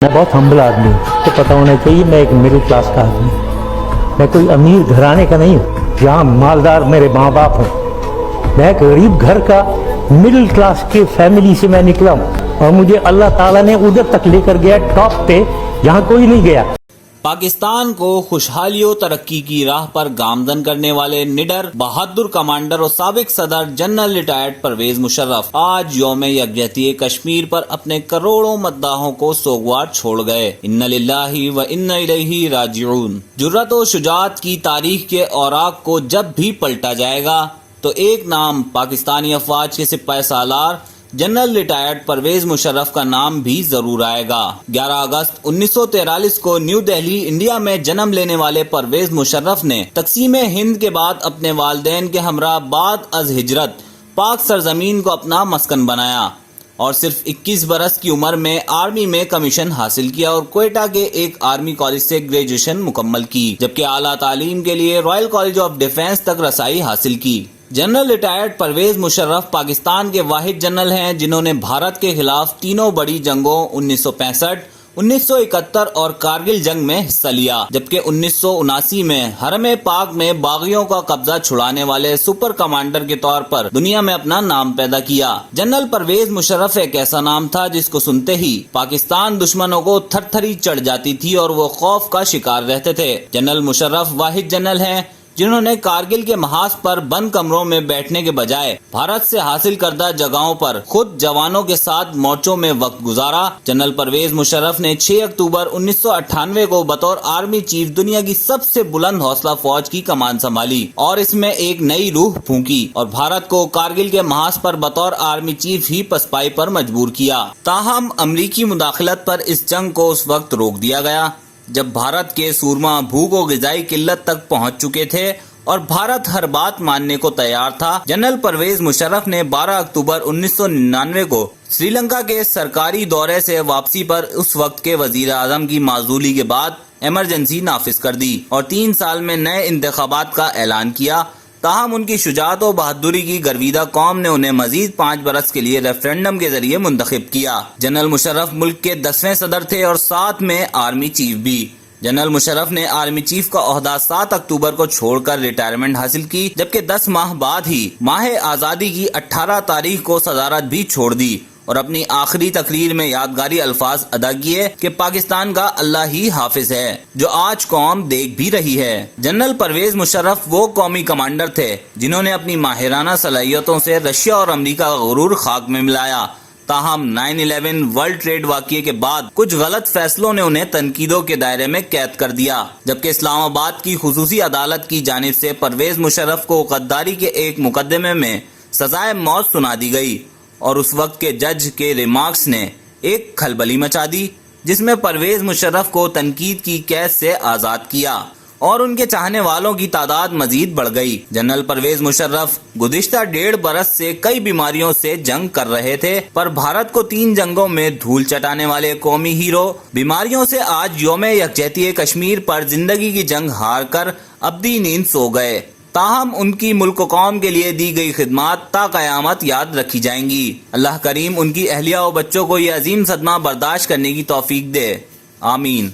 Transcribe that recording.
मैं बहुत हम्बल आदमी हूँ, तो पता होना चाहिए मैं एक मिडिल क्लास का आदमी हूँ। मैं कोई अमीर घराने का नहीं हूँ जहाँ मालदार मेरे माँ बाप हों। मैं एक गरीब घर का मिडिल क्लास के फैमिली से मैं निकला हूँ और मुझे अल्लाह ताला ने उधर तक लेकर गया, टॉप पे, जहाँ कोई नहीं गया। पाकिस्तान को खुशहालियों तरक्की की राह पर गामजन करने वाले निडर बहादुर कमांडर और साबिक सदर जनरल रिटायर्ड परवेज मुशर्रफ आज यौम यकजहती कश्मीर पर अपने करोड़ों मद्दाहों को सोगवार छोड़ गए। इन्ना लिल्लाहि व इन्ना इलैहि राजिऊन। जुर्रत और शुजाअत की तारीख के औराक को जब भी पलटा जाएगा तो एक नाम पाकिस्तानी अफवाज के सिपाही सालार जनरल रिटायर्ड परवेज मुशर्रफ का नाम भी जरूर आएगा। 11 अगस्त 1943 को न्यू दिल्ली इंडिया में जन्म लेने वाले परवेज मुशर्रफ ने तकसीम हिंद के बाद अपने वालिदैन के हमरा बाद अज हिजरत पाक सरजमीन को अपना मस्कन बनाया और सिर्फ 21 बरस की उम्र में आर्मी में कमीशन हासिल किया और क्वेटा के एक आर्मी कॉलेज से ग्रेजुएशन मुकम्मल की, जबकि आला तालीम के लिए रॉयल कॉलेज ऑफ डिफेंस तक रसाई हासिल की। जनरल रिटायर्ड परवेज मुशर्रफ पाकिस्तान के वाहिद जनरल हैं जिन्होंने भारत के खिलाफ तीनों बड़ी जंगों 1965, 1971 और कारगिल जंग में हिस्सा लिया, जबकि 1979 में हरम पाक में बागियों का कब्जा छुड़ाने वाले सुपर कमांडर के तौर पर दुनिया में अपना नाम पैदा किया। जनरल परवेज मुशर्रफ एक ऐसा नाम था जिसको सुनते ही पाकिस्तान दुश्मनों को थरथरी चढ़ जाती थी और वो खौफ का शिकार रहते थे। जनरल मुशर्रफ वाहिद जनरल हैं जिन्होंने कारगिल के महाज पर बंद कमरों में बैठने के बजाय भारत से हासिल करदा जगहों पर खुद जवानों के साथ मोर्चों में वक्त गुजारा। जनरल परवेज मुशर्रफ ने 6 अक्टूबर 1998 को बतौर आर्मी चीफ दुनिया की सबसे बुलंद हौसला फौज की कमान संभाली और इसमें एक नई रूह फूंकी और भारत को कारगिल के महाज पर बतौर आर्मी चीफ ही पसपाई पर मजबूर किया। ताहम अमरीकी मुदाखलत पर इस जंग को उस वक्त रोक दिया गया जब भारत के सूरमा भूख और ग़िज़ाई किल्लत तक पहुंच चुके थे और भारत हर बात मानने को तैयार था। जनरल परवेज मुशर्रफ ने 12 अक्टूबर 1999 को श्रीलंका के सरकारी दौरे से वापसी पर उस वक्त के वजीर आजम की माजूली के बाद इमरजेंसी नाफिज कर दी और 3 साल में नए इंतखाबात का ऐलान किया। ताहम उनकी शुजाअत और बहादुरी की गर्विदा कौम ने उन्हें मजीद 5 बरस के लिए रेफरेंडम के जरिए मुंतखब किया। जनरल मुशर्रफ मुल्क के 10वें सदर थे और साथ में आर्मी चीफ भी। जनरल मुशर्रफ ने आर्मी चीफ का ओहदा 7 अक्टूबर को छोड़कर रिटायरमेंट हासिल की, जबकि 10 माह बाद ही माह आज़ादी की 18 तारीख को सदारत भी छोड़ दी और अपनी आखिरी तकरीर में यादगारी अल्फाज अदा किए कि पाकिस्तान का अल्लाह ही हाफिज है जो आज कौम देख भी रही है। जनरल परवेज मुशर्रफ वो कौमी कमांडर थे जिन्होंने अपनी माहिराना सलाहियतों से रशिया और अमेरिका का गुरूर खाक में मिलाया। ताहम 9/11 वर्ल्ड ट्रेड वाक़ये के बाद कुछ गलत फैसलों ने उन्हें तनकीदों के दायरे में कैद कर दिया, जबकि इस्लामाबाद की खुसूसी अदालत की जानिब से परवेज मुशर्रफ को गद्दारी के एक मुकदमे में सजाए मौत सुना दी गई और उस वक्त के जज के रिमार्क्स ने एक खलबली मचा दी जिसमें परवेज मुशर्रफ को तनकीद की कैद से आज़ाद किया और उनके चाहने वालों की तादाद मजीद बढ़ गई। जनरल परवेज मुशर्रफ गुज़िश्ता 1.5 बरस से कई बीमारियों से जंग कर रहे थे, पर भारत को 3 जंगों में धूल चटाने वाले कौमी हीरो बीमारियों से आज यौम यकजहती कश्मीर पर जिंदगी की जंग हार कर अब्दी नींद सो गए। ताहम उनकी मुल्क कौम के लिए दी गई खिदमात ता क़यामत याद रखी जाएंगी। अल्लाह करीम उनकी अहलिया और बच्चों को ये अजीम सदमा बर्दाश्त करने की तौफीक दे। आमीन।